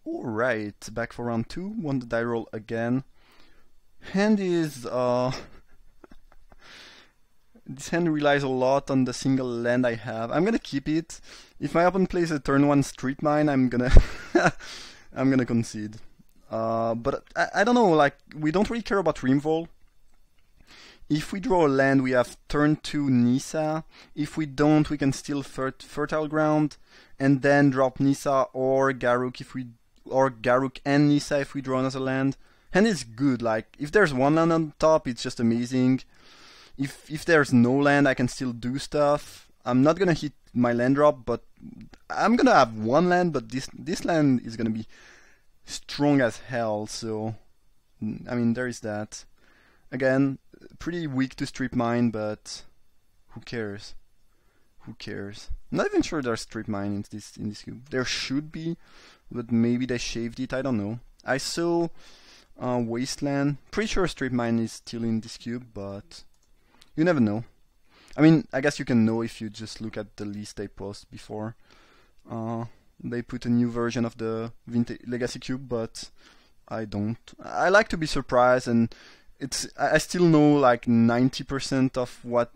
Alright, back for round 2. Won the die roll again. Hand is this hand relies a lot on the single land I have. I'm gonna keep it. If my opponent plays a turn 1 Street Mine, I'm gonna I'm gonna concede. But I don't know, like, we don't really care about Rimvol. If we draw a land, we have turn 2 Nissa. If we don't, we can steal Fertile Ground and then drop Nissa or Garruk or Garruk and Nissa if we draw another land. Hand is good, like, if there's one land on top, it's just amazing. If there's no land, I can still do stuff. I'm not gonna hit my land drop, but I'm gonna have one land, but this land is gonna be strong as hell, so I mean, there is that. Again, pretty weak to Strip Mine, but who cares? Who cares? I'm not even sure there's Strip Mine in this cube. There should be, but maybe they shaved it, I don't know. I saw Wasteland. Pretty sure Strip Mine is still in this cube, but you never know. I mean, I guess you can know if you just look at the list they post before. They put a new version of the Vintage Legacy Cube, but I don't. I like to be surprised, and I still know like 90% of what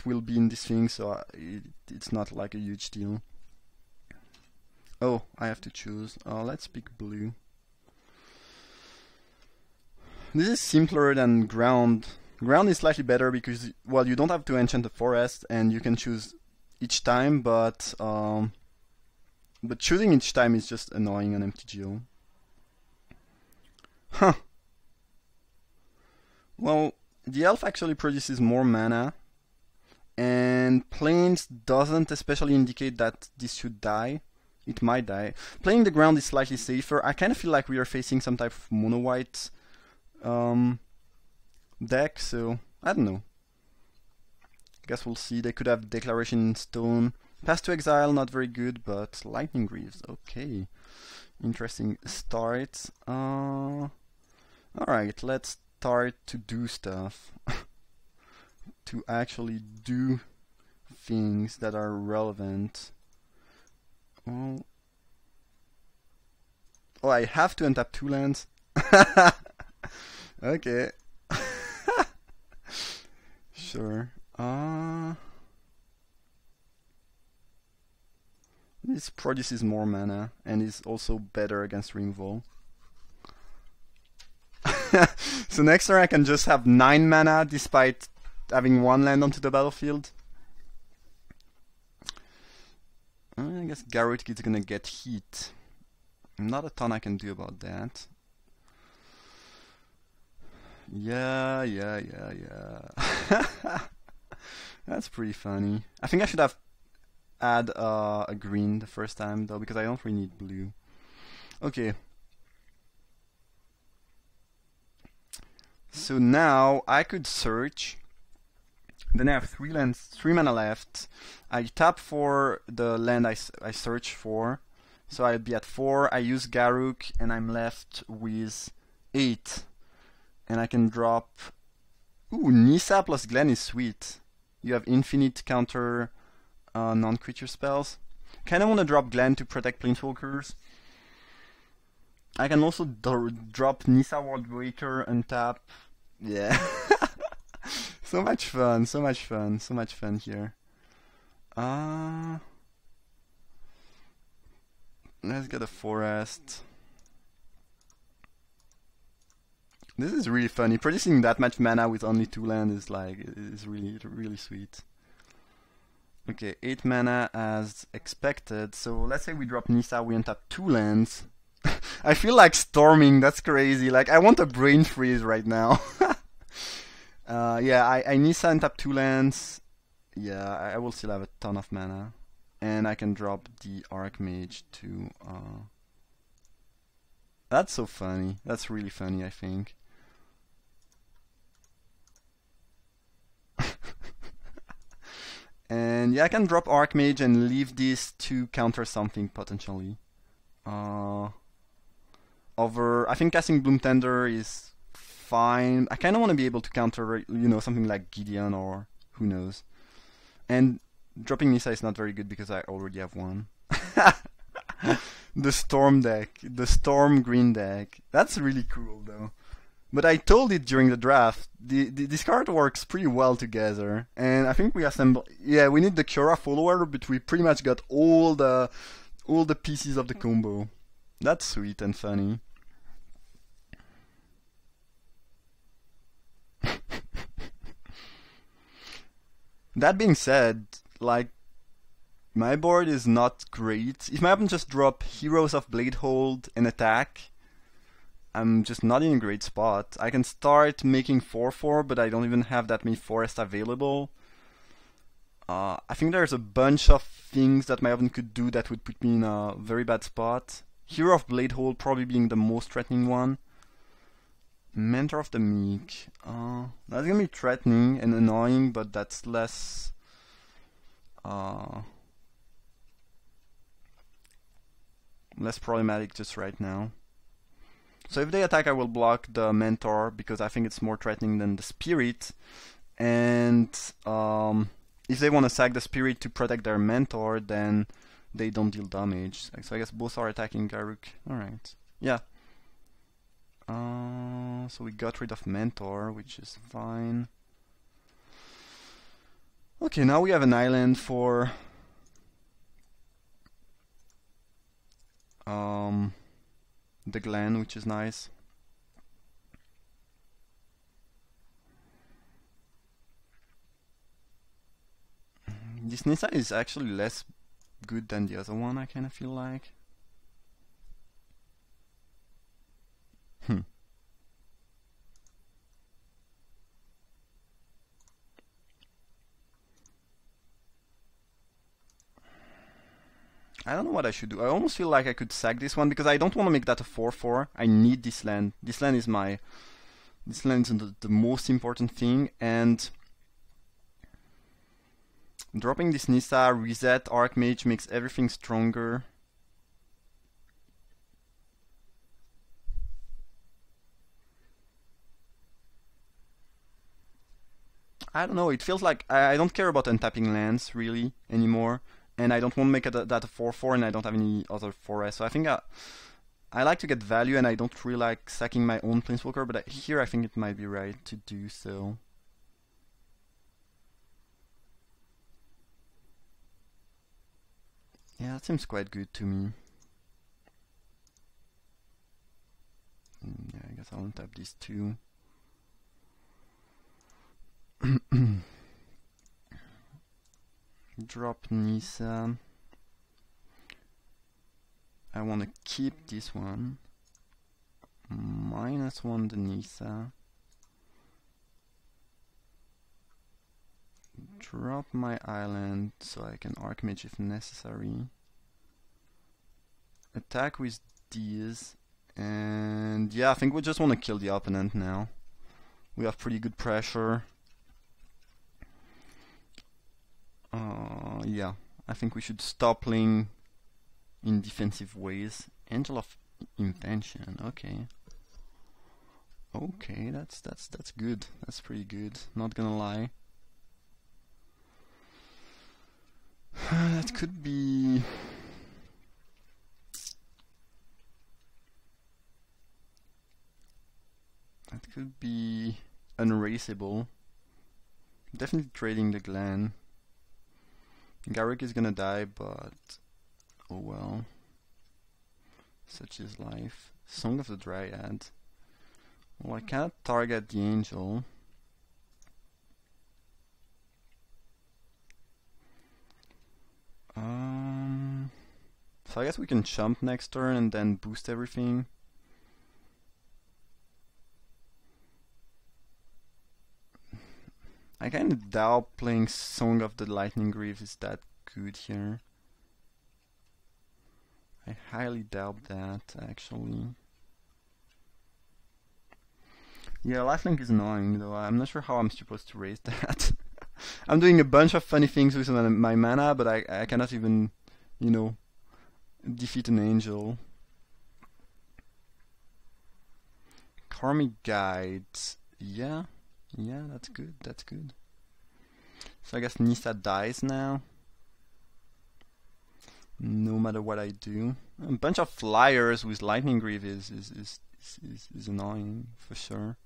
will be in this thing, so it's not like a huge deal. Oh, I have to choose. Let's pick blue. This is simpler than ground. Ground is slightly better because, well, you don't have to enchant the forest and you can choose each time, but choosing each time is just annoying on MTGO. Huh. Well, the elf actually produces more mana, and Plains doesn't especially indicate that this should die. It might die. Playing the ground is slightly safer. I kind of feel like we are facing some type of mono-white deck, so I don't know. Guess we'll see. They could have Declaration in Stone. Pass to Exile, not very good, but Lightning Greaves, okay. Interesting start. Alright, let's start to do stuff. To actually do things that are relevant. Oh, I have to untap 2 lands? Okay. Sure. This produces more mana and is also better against Rimvol. So next turn I can just have 9 mana despite having 1 land onto the battlefield. I guess Garruk is gonna get heat. Not a ton I can do about that. Yeah. That's pretty funny. I think I should have add a green the first time though, because I don't really need blue. Okay. So now I could search. Then I have 3 mana left. I tap for the land I search for. So I'll be at 4. I use Garruk and I'm left with 8. And I can drop... Ooh, Nissa plus Glen is sweet. You have infinite counter non-creature spells. Kinda wanna drop Glen to protect Planeswalkers. I can also drop Nissa Worldbreaker and tap. Yeah. So much fun here. Let's get a forest. This is really funny. Producing that much mana with only 2 lands is really sweet. Okay, 8 mana as expected. So let's say we drop Nissa, we untap 2 lands. I feel like storming, that's crazy. Like, I want a brain freeze right now. Yeah, I Nissa untap 2 lands. Yeah, I will still have a ton of mana. And I can drop the Archmage to... That's so funny. That's really funny, I think. And yeah, I can drop Archmage and leave this to counter something potentially. I think casting Bloom Tender is fine. I kind of want to be able to counter, you know, something like Gideon or who knows. And dropping Nissa is not very good because I already have 1. The storm deck, the storm green deck. That's really cool though. But I told it during the draft. This card works pretty well together, and I think we assemble. Yeah, we need the Kiora follower, but we pretty much got all the pieces of the combo. That's sweet and funny. That being said, like, my board is not great. If my opponent just drop Heroes of Bladehold and attack, I'm just not in a great spot. I can start making 4/4, but I don't even have that many forests available. I think there's a bunch of things that my opponent could do that would put me in a very bad spot. Hero of Bladehold probably being the most threatening one. Mentor of the Meek. That's gonna be threatening and annoying, but that's less less problematic just right now. So if they attack, I will block the Mentor because I think it's more threatening than the Spirit. And if they want to sack the Spirit to protect their Mentor, then they don't deal damage. So I guess both are attacking Garruk. Alright. Yeah. So we got rid of Mentor, which is fine. Okay, now we have an island for the Glen, which is nice. This Nissa is actually less good than the other one, I kind of feel like. I don't know what I should do. I almost feel like I could sack this one because I don't want to make that a 4/4. I need this land. This land is the most important thing, and dropping this Nissa, reset Archmage makes everything stronger. I don't know, it feels like I don't care about untapping lands really anymore. And I don't want to make that a 4/4, and I don't have any other forests. So I think I like to get value, and I don't really like sacking my own Planeswalker, but here I think it might be right to do so. Yeah, that seems quite good to me. Yeah, I guess I'll untap these two. Drop Nissa. I want to keep this one. -1 the Nissa. Drop my island so I can Archmage if necessary. Attack with these. And yeah, I think we just want to kill the opponent now. We have pretty good pressure. Yeah, I think we should stop playing in defensive ways. Angel of Invention, okay. Okay, that's good. That's pretty good, not gonna lie. That could be... That could be unerasable. Definitely trading the Glen. Garruk is gonna die, but oh well. Such is life. Song of the Dryad. Well, I can't target the Angel. So I guess we can jump next turn and then boost everything. I kind of doubt playing Song of the Lightning Greaves is that good here. I highly doubt that, actually. Yeah, lifelink is annoying, though. I'm not sure how I'm supposed to raise that. I'm doing a bunch of funny things with my mana, but I cannot even, you know, defeat an angel. Karmic Guides. Yeah, that's good, that's good. So I guess Nissa dies now. no matter what I do. A bunch of flyers with Lightning Greave is annoying for sure.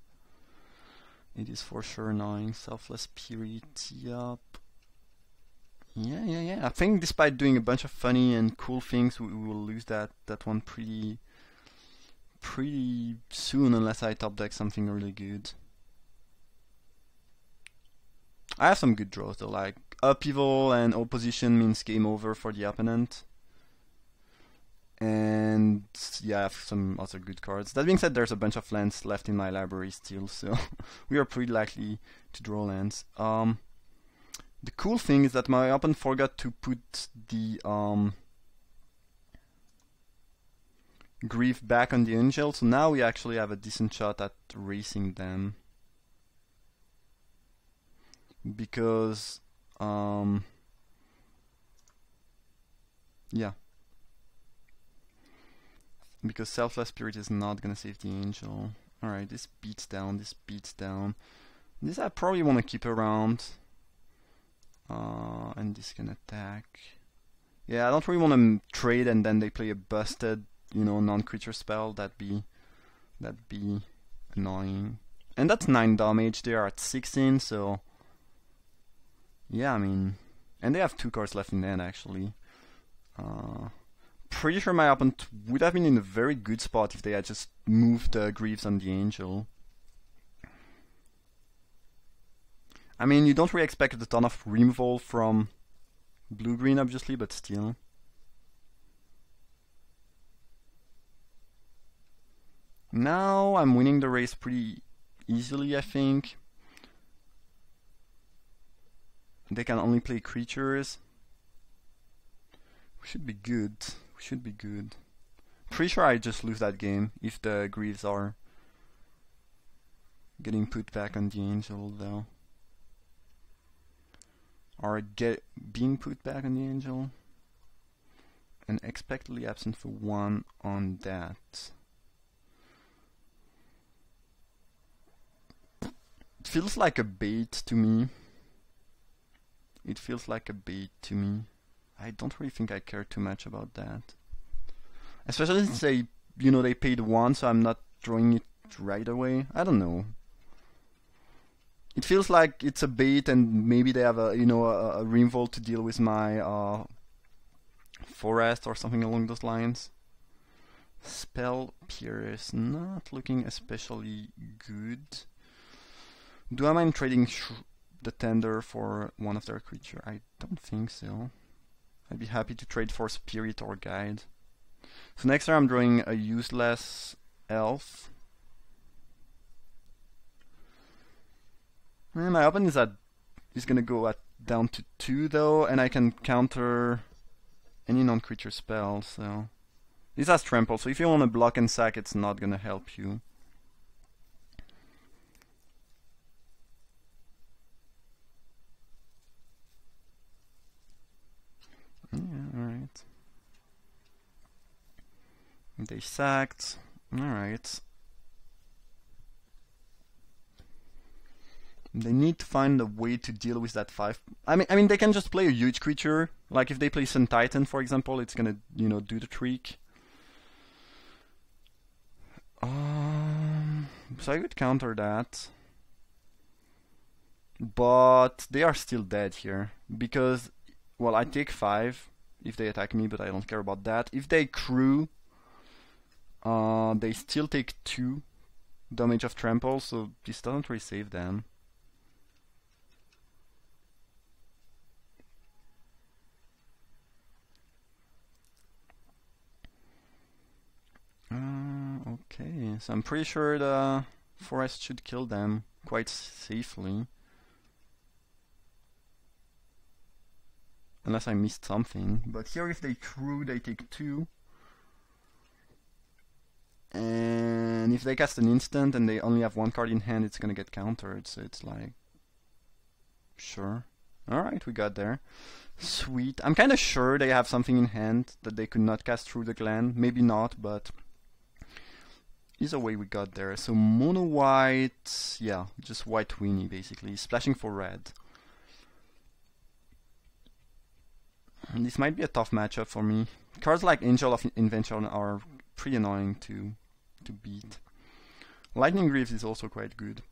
It is for sure annoying. Selfless Spirit, yup. Yeah. I think despite doing a bunch of funny and cool things, we will lose that one pretty soon unless I top deck something really good. I have some good draws though, like upheaval and opposition means game over for the opponent. And yeah, I have some other good cards. That being said, there's a bunch of lands left in my library still, so we are pretty likely to draw lands. The cool thing is that my opponent forgot to put the Greave back on the Angel, so now we actually have a decent shot at racing them. Because, yeah. Because Selfless Spirit is not gonna save the Angel. Alright, this beats down, this beats down. This I probably want to keep around. And this can attack. Yeah, I don't really want to trade and then they play a busted, you know, non-creature spell. That'd be annoying. And that's 9 damage. They are at 16, so yeah, I mean, and they have 2 cards left in the hand actually. Pretty sure my opponent would have been in a very good spot if they had just moved the Greaves on the Angel. I mean, you don't really expect a ton of removal from blue-green, obviously, but still. Now I'm winning the race pretty easily, I think. They can only play creatures. We should be good. We should be good. Pretty sure I just lose that game if the Greaves are getting put back on the Angel, though. Or being put back on the Angel. And expectedly absent for 1 on that. It feels like a bait to me. It feels like a bait to me. I don't really think I care too much about that. Especially since they paid 1, so I'm not drawing it right away. I don't know. It feels like it's a bait, and maybe they have a removal to deal with my forest or something along those lines. Spell Pierce, not looking especially good. Do I mind trading the Tender for one of their creatures? I don't think so. I'd be happy to trade for Spirit or Guide. So next turn I'm drawing a useless elf. And my opponent is gonna go down to 2 though, and I can counter any non-creature spell, so this has trample, so if you want to block and sack, it's not gonna help you. Yeah, alright. They sacked. Alright. They need to find a way to deal with that 5. I mean, they can just play a huge creature. Like if they play Sun Titan, for example, it's gonna, do the trick. So I could counter that. But they are still dead here. Because, well, I take 5 if they attack me, but I don't care about that. If they crew, they still take 2 damage of trample, so this doesn't really save them. Okay, so I'm pretty sure the forest should kill them quite safely. Unless I missed something. But here if they crew, they take 2. And if they cast an instant and they only have 1 card in hand, it's gonna get countered, so it's like... Sure. Alright, we got there. Sweet. I'm kinda sure they have something in hand that they could not cast through the Glen. Maybe not, but... Either way we got there. So mono white, yeah, just white Weenie basically, splashing for red. This might be a tough matchup for me. Cards like Angel of Invention are pretty annoying to beat. Lightning Greaves is also quite good.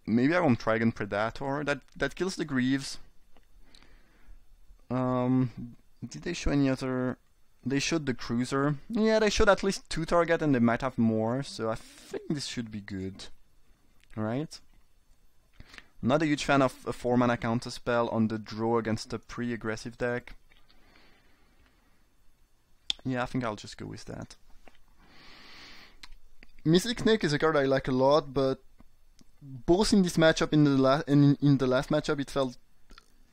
Maybe I want Trigon Predator. That kills the Greaves. Did they show any other? They showed the Cruiser. Yeah, they showed at least 2 targets and they might have more, so I think this should be good. Right? Not a huge fan of a 4-mana counterspell on the draw against a pretty aggressive deck. Yeah, I think I'll just go with that. Mystic Snake is a card I like a lot, but both in this matchup and in the last matchup it felt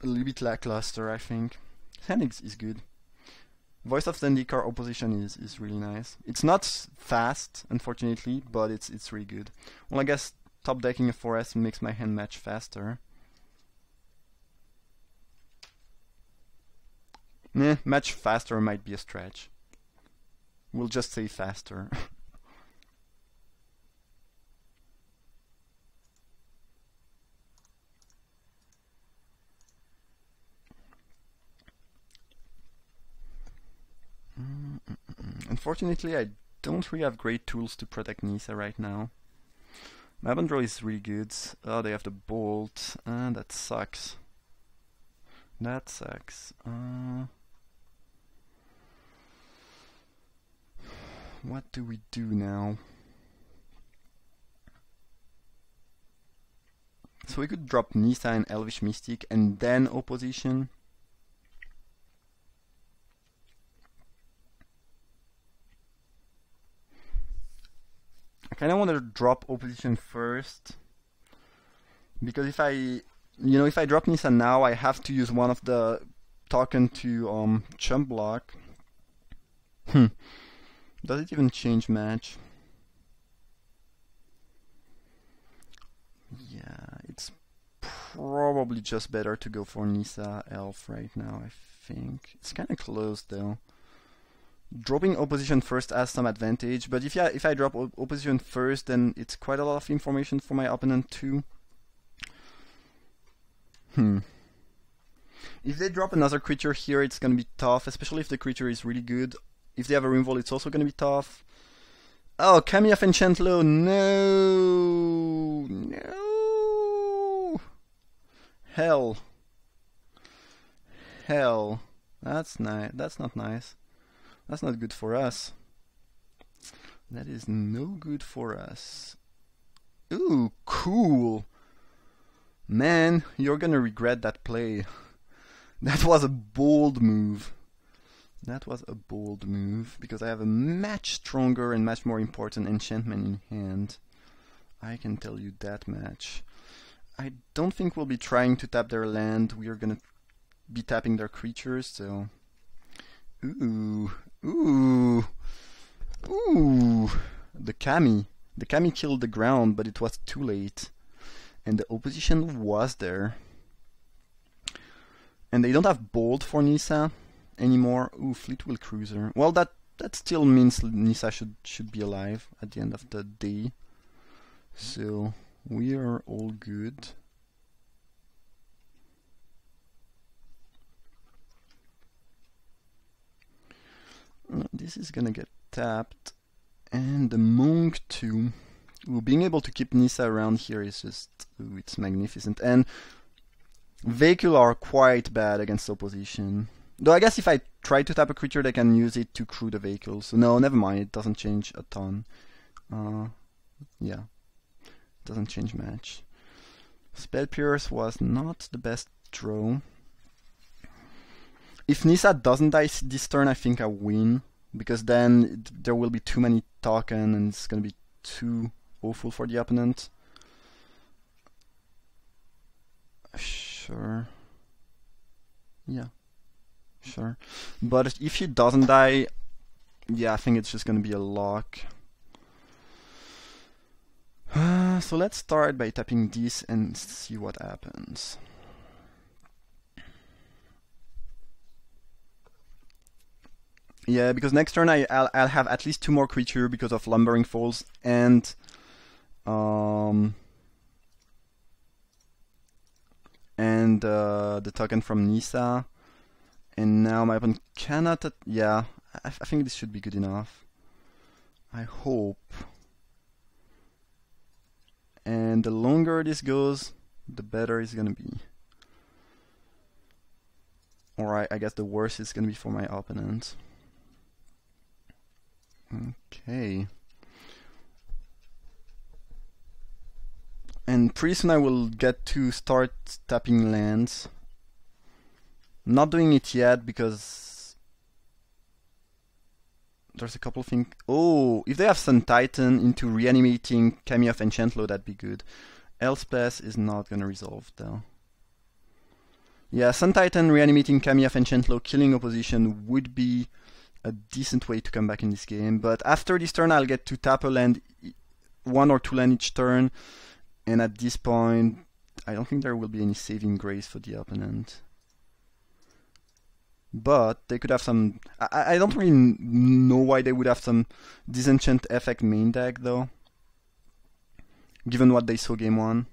a little bit lackluster, I think. Phoenix is good. Voice of Zendikar opposition is really nice. It's not fast, unfortunately, but it's really good. Well, I guess top decking a forest makes my hand match faster. Match faster might be a stretch. We'll just say faster. Unfortunately, I don't really have great tools to protect Nissa right now. Mabandro is really good. Oh, they have the Bolt. That sucks. That sucks. What do we do now? So we could drop Nissa and Elvish Mystic and then opposition. I kinda want to drop opposition first, because if I drop Nissa now, I have to use one of the token to chump block. Does it even change match? Yeah, it's probably just better to go for Nissa Elf right now, I think. It's kinda close though. Dropping opposition first has some advantage, but if I drop opposition first, then it's quite a lot of information for my opponent too. If they drop another creature here, it's gonna be tough, especially if the creature is really good. If they have a Rimval, it's also gonna be tough. Oh, Kami of Enchantlo, no! No! Hell. Hell. That's nice. That's not nice. That's not good for us. That is no good for us. Ooh, cool. Man, you're gonna regret that play. That was a bold move. That was a bold move, because I have a much stronger and much more important enchantment in hand. I can tell you that much. I don't think we'll be trying to tap their land. We are gonna be tapping their creatures, so... Ooh. Ooh. Ooh. The Kami. The Kami killed the ground, but it was too late. And the opposition was there. And they don't have Bolt for Nissa anymore. Ooh, Fleetwheel Cruiser. Well, that still means Nissa should be alive at the end of the day. So we are all good. This is gonna get tapped. And the Monk too. Ooh, being able to keep Nissa around here is just... Ooh, it's magnificent. And Vehicle are quite bad against opposition. Though I guess if I try to tap a creature, they can use it to crew the vehicle. So no, never mind, it doesn't change a ton. Yeah, it doesn't change much. Spell Pierce was not the best draw. If Nissa doesn't die this turn, I think I win. Because then there will be too many tokens and it's gonna be too awful for the opponent. Sure. Yeah. Sure. But if she doesn't die, yeah, I think it's just gonna be a lock. So let's start by tapping this and see what happens. Yeah, because next turn I'll have at least 2 more creatures because of Lumbering Falls and the token from Nissa. And now my opponent cannot... yeah, I think this should be good enough. I hope. And the longer this goes, the better it's gonna be. Alright, I guess the worse it's gonna be for my opponent. Okay. And pretty soon I will get to start tapping lands. Not doing it yet because there's a couple things. Oh, if they have Sun Titan into reanimating Kami of Enchantlo, that'd be good. Elspeth is not gonna resolve though. Yeah, Sun Titan reanimating Kami of Enchantlo, killing opposition would be a decent way to come back in this game. But after this turn, I'll get to tap a land, 1 or 2 land each turn. And at this point, I don't think there will be any saving grace for the opponent. But they could have some... I don't really know why they would have some Disenchant effect main deck though, given what they saw game 1.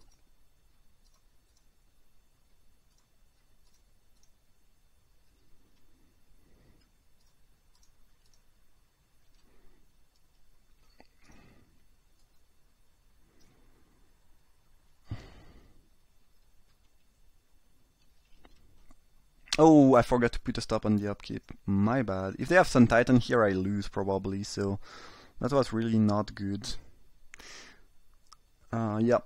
Oh, I forgot to put a stop on the upkeep. My bad. If they have Sun Titan here, I lose probably, so that was really not good. Yeah.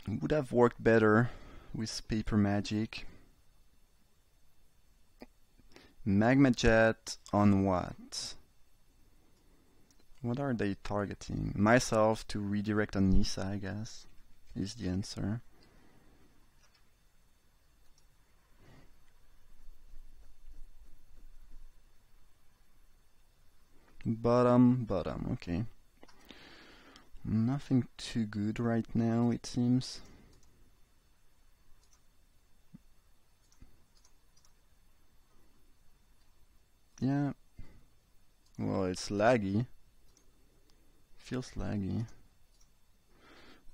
Would have worked better with Paper Magic. Magma Jet on what? What are they targeting? Myself to redirect on Nissa, I guess, is the answer. Bottom, okay. Nothing too good right now, it seems. Yeah. Well, it's laggy. Feels laggy.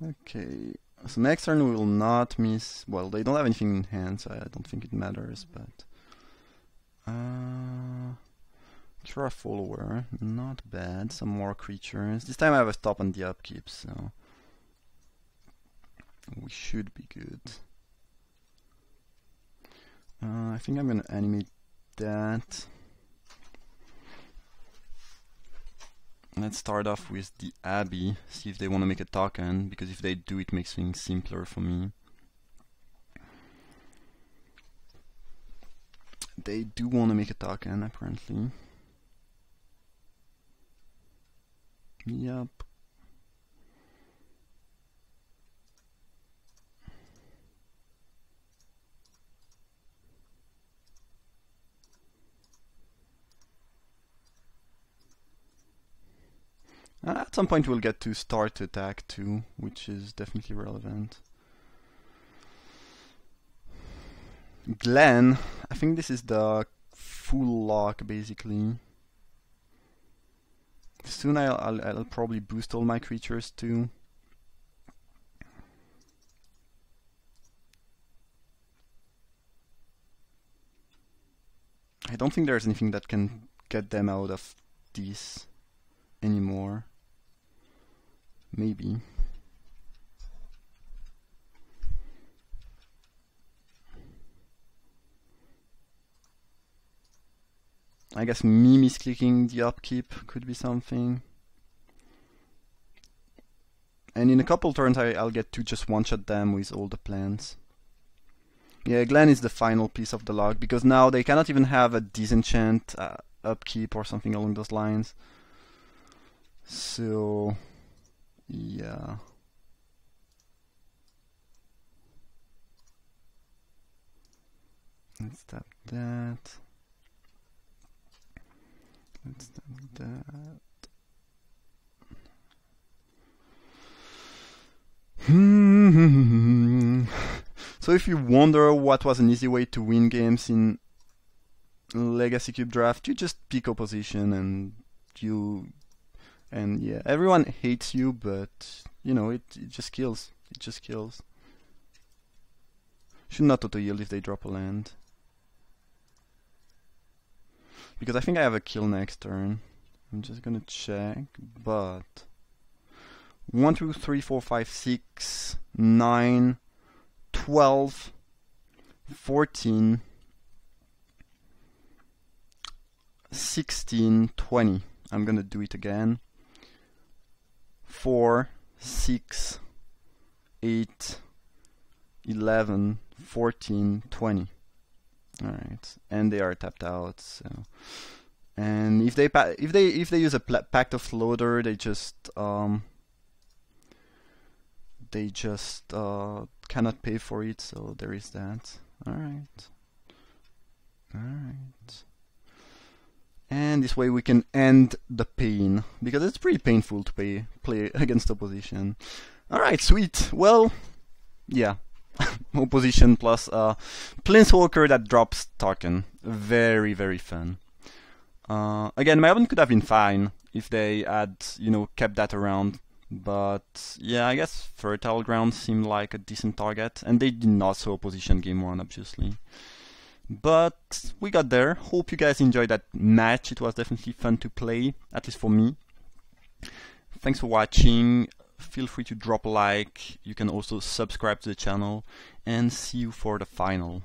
Okay. So next turn we will not miss... Well, they don't have anything in hand, so I don't think it matters, but... Draw a follower, not bad. Some more creatures. This time I have a stop on the upkeep, so we should be good. I think I'm gonna animate that. Let's start off with the Abbey, see if they want to make a token, because if they do, it makes things simpler for me. They do want to make a token, apparently. Yup. At some point we'll get to start to attack too, which is definitely relevant. Glen, I think this is the full lock basically. Soon I'll probably boost all my creatures too. I don't think there's anything that can get them out of this anymore. Maybe. I guess me misclicking the upkeep could be something. And in a couple turns I'll get to just one-shot them with all the plants. Yeah, Glen is the final piece of the lock, because now they cannot even have a disenchant upkeep or something along those lines. So, yeah. Let's tap that. Let's tap that. So if you wonder what was an easy way to win games in Legacy Cube Draft, you just pick opposition and yeah, everyone hates you, but you know, it just kills. It just kills. Should not auto-yield if they drop a land. Because I think I have a kill next turn. I'm just gonna check, but 1, 2, 3, 4, 5, 6, 9, 12, 14, 16, 20. I'm gonna do it again. 4, 6, 8, 11, 14, 20. Alright, and they are tapped out. So, and if they use a Pact of Slaughter, they just cannot pay for it. So there is that. Alright. And this way we can end the pain, because it's pretty painful to play against opposition. Alright, sweet. Well, yeah. Opposition plus Planeswalker that drops token. Very, very fun. Again, my opponent could have been fine if they had, kept that around. But yeah, I guess Fertile Ground seemed like a decent target, and they did not show opposition game 1, obviously. But we got there. Hope you guys enjoyed that match. It was definitely fun to play, at least for me. Thanks for watching. Feel free to drop a like. You can also subscribe to the channel, and see you for the final.